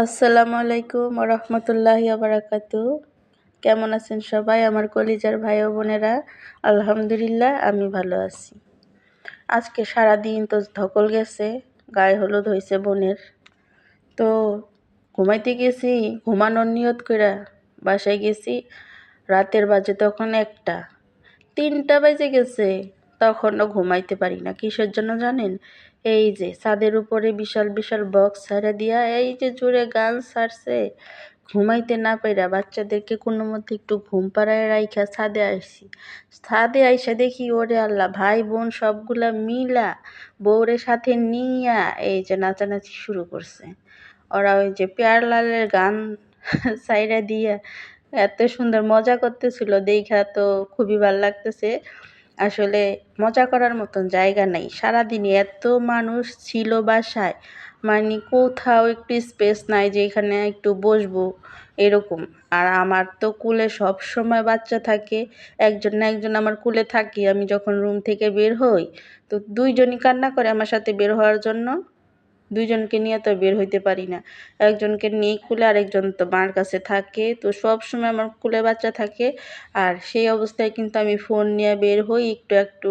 আসসালামু আলাইকুম রহমতুল্লাহি বারাকাতু। কেমন আছেন সবাই আমার কলিজার ভাই ও বোনেরা? আলহামদুলিল্লাহ আমি ভালো আছি। আজকে সারাদিন তো ধকল গেছে, গায়ে হলুদ হয়েছে বোনের। তো ঘুমাইতে গেছি, ঘুমানোর নিয়ত কইরা বাসায় গেছি। রাতের বাজে তখন 1টা, 3টা বেজে গেছে, তখনও ঘুমাইতে পারি না। কিসের জন্য জানেন? এই যে ছাদের উপরে বিশাল বিশাল বক্স ছাড়া দিয়া এই যে জোরে গান ছাড়ছে, ঘুমাইতে না পাইরা বাচ্চাদেরকে কোনো মতে একটু ঘুম পাড়ায় রাইখা ছাদে আসছি। ছাদে আইসা দেখি ওরে আল্লাহ, ভাই বোন সবগুলা মিলা বউরে সাথে নিয়া এই যে নাচানাচি শুরু করছে। ওরা ওই যে পেয়ারলালের গান ছাইড়া দিয়া এত সুন্দর মজা করতেছিল, দেইখা তো খুবই ভাল লাগতেছে। আসলে মজা করার মতন জায়গা নাই, সারাদিনে এত মানুষ ছিল বাসায়, মানে কোথাও একটু স্পেস নাই যে এখানে একটু বসবো এরকম। আর আমার তো কুলে সব সময় বাচ্চা থাকে, একজন না একজন আমার কুলে থাকি। আমি যখন রুম থেকে বের হই তো দুইজনই কান্না করে আমার সাথে বের হওয়ার জন্য। দুইজনকে নিয়ে তো বের হইতে পারি না, একজনকে নিয়ে কুলে আরেকজন তো মার কাছে থাকে, তো সব সময় আমার কুলে বাচ্চা থাকে। আর সেই অবস্থায় কিন্তু আমি ফোন নিয়ে বের হই, একটু একটু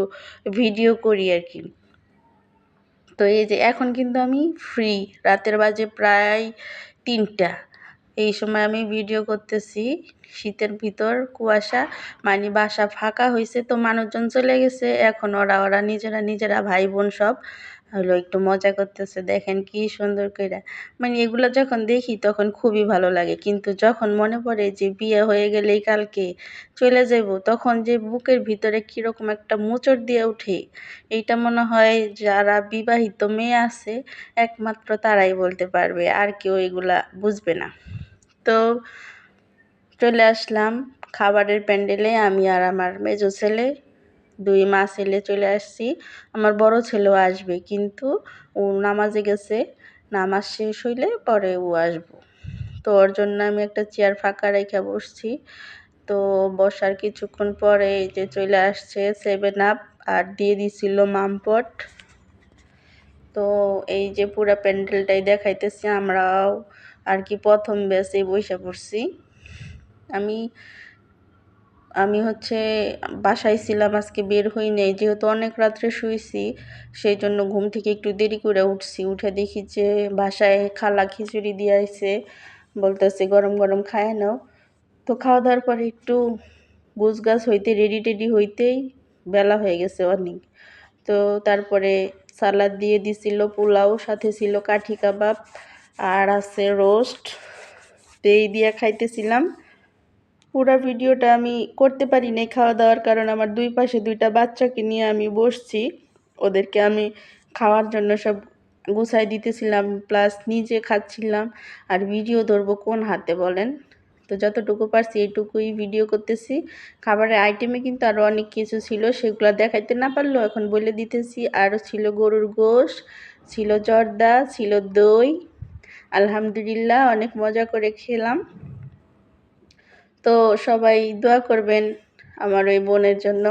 ভিডিও করি আর কি। তো এই যে এখন কিন্তু আমি ফ্রি, রাতের বাজে প্রায় 3টা, এই সময় আমি ভিডিও করতেছি। শীতের ভিতর কুয়াশা, মানে বাসা ফাঁকা হয়েছে, তো মানুষজন চলে গেছে। এখন ওরা ওরা নিজেরা নিজেরা ভাই বোন সব হলো একটু মজা করতেছে। দেখেন কি সুন্দর কইরা, মানে এগুলো যখন দেখি তখন খুবই ভালো লাগে। কিন্তু যখন মনে পড়ে যে বিয়ে হয়ে গেলেই কালকে চলে যাব, তখন যে বুকের ভিতরে কীরকম একটা মোচড় দিয়ে ওঠে, এইটা মনে হয় যারা বিবাহিত মেয়ে আছে একমাত্র তারাই বলতে পারবে, আর কেউ এগুলা বুঝবে না। তো চলে আসলাম খাবারের প্যান্ডেলে, আমি আর আমার মেজো ছেলে, 2 মা ছেলে চলে আসছি। আমার বড় ছেলেও আসবে, কিন্তু ও নামাজে গেছে, নামাজ শেষ হইলে পরে ও আসবো। তো ওর জন্য আমি একটা চেয়ার ফাঁকা রেখে বসছি। তো বসার কিছুক্ষণ পরে এই যে চলে আসছে 7 আপ আর দিয়ে দিছিল মামপট। তো এই যে পুরা প্যান্ডেলটাই দেখাইতেছি, আমরাও আর কি প্রথম ব্যাচে বসে পড়ছি। আমি আমি হচ্ছে বাসায় ছিলাম, আজকে বের হই নাই, যেহেতু অনেক রাত্রে শুয়েছি, সেই জন্য ঘুম থেকে একটু দেরি করে উঠছি। উঠে দেখি যে বাসায় খালা খিচুড়ি দিয়ে আইছে, বলতেছে গরম গরম খায় নাও। তো খাওয়া দাওয়ার পরে একটু গোছগাছ হইতে রেডি টেডি হইতেই বেলা হয়ে গেছে অনেক। তো তারপরে সালাদ দিয়ে দিছিল, পোলাও, সাথে ছিল কাঠি কাবাব আর আছে রোস্ট, তো এই দিয়ে খাইতেছিলাম। পুরা ভিডিওটা আমি করতে পারি নাই খাওয়া দাওয়ার, কারণ আমার দুই পাশে 2টা বাচ্চাকে নিয়ে আমি বসছি, ওদেরকে আমি খাওয়ার জন্য সব গুছাই দিতেছিলাম, প্লাস নিজে খাচ্ছিলাম। আর ভিডিও ধরবো কোন হাতে বলেন? তো যতটুকু পারছি এইটুকুই ভিডিও করতেছি। খাবারের আইটেমে কিন্তু আরও অনেক কিছু ছিল, সেগুলো দেখাইতে না পারলেও এখন বলে দিতেছি। আরও ছিল গরুর গোশ, ছিল জর্দা, ছিল দই। আলহামদুলিল্লাহ অনেক মজা করে খেলাম। তো সবাই দোয়া করবেন আমার ওই বোনের জন্য।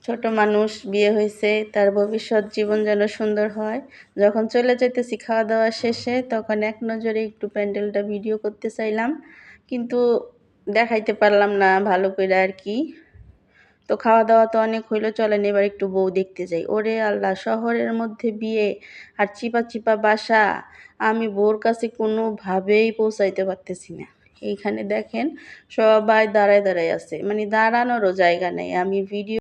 ছোট মানুষ, বিয়ে হয়েছে, তার ভবিষ্যৎ জীবন যেন সুন্দর হয়। যখন চলে যেতেছি খাওয়া দাওয়া শেষে, তখন এক নজরে একটু প্যান্ডেলটা ভিডিও করতে চাইলাম, কিন্তু দেখাইতে পারলাম না ভালো করে আর কি। তো খাওয়া দাওয়া তো অনেক হইলো, চলেন এবার একটু বউ দেখতে যাই। ওরে আল্লাহ, শহরের মধ্যে বিয়ে আর চিপা চিপা বাসা, আমি বউর কাছে কোনোভাবেই পৌঁছাইতে পারতেছি না। এইখানে দেখেন সবাই দাঁড়ায় দাঁড়ায় আছে, মানে দাঁড়ানোরও জায়গা নেই। আমি ভিডিও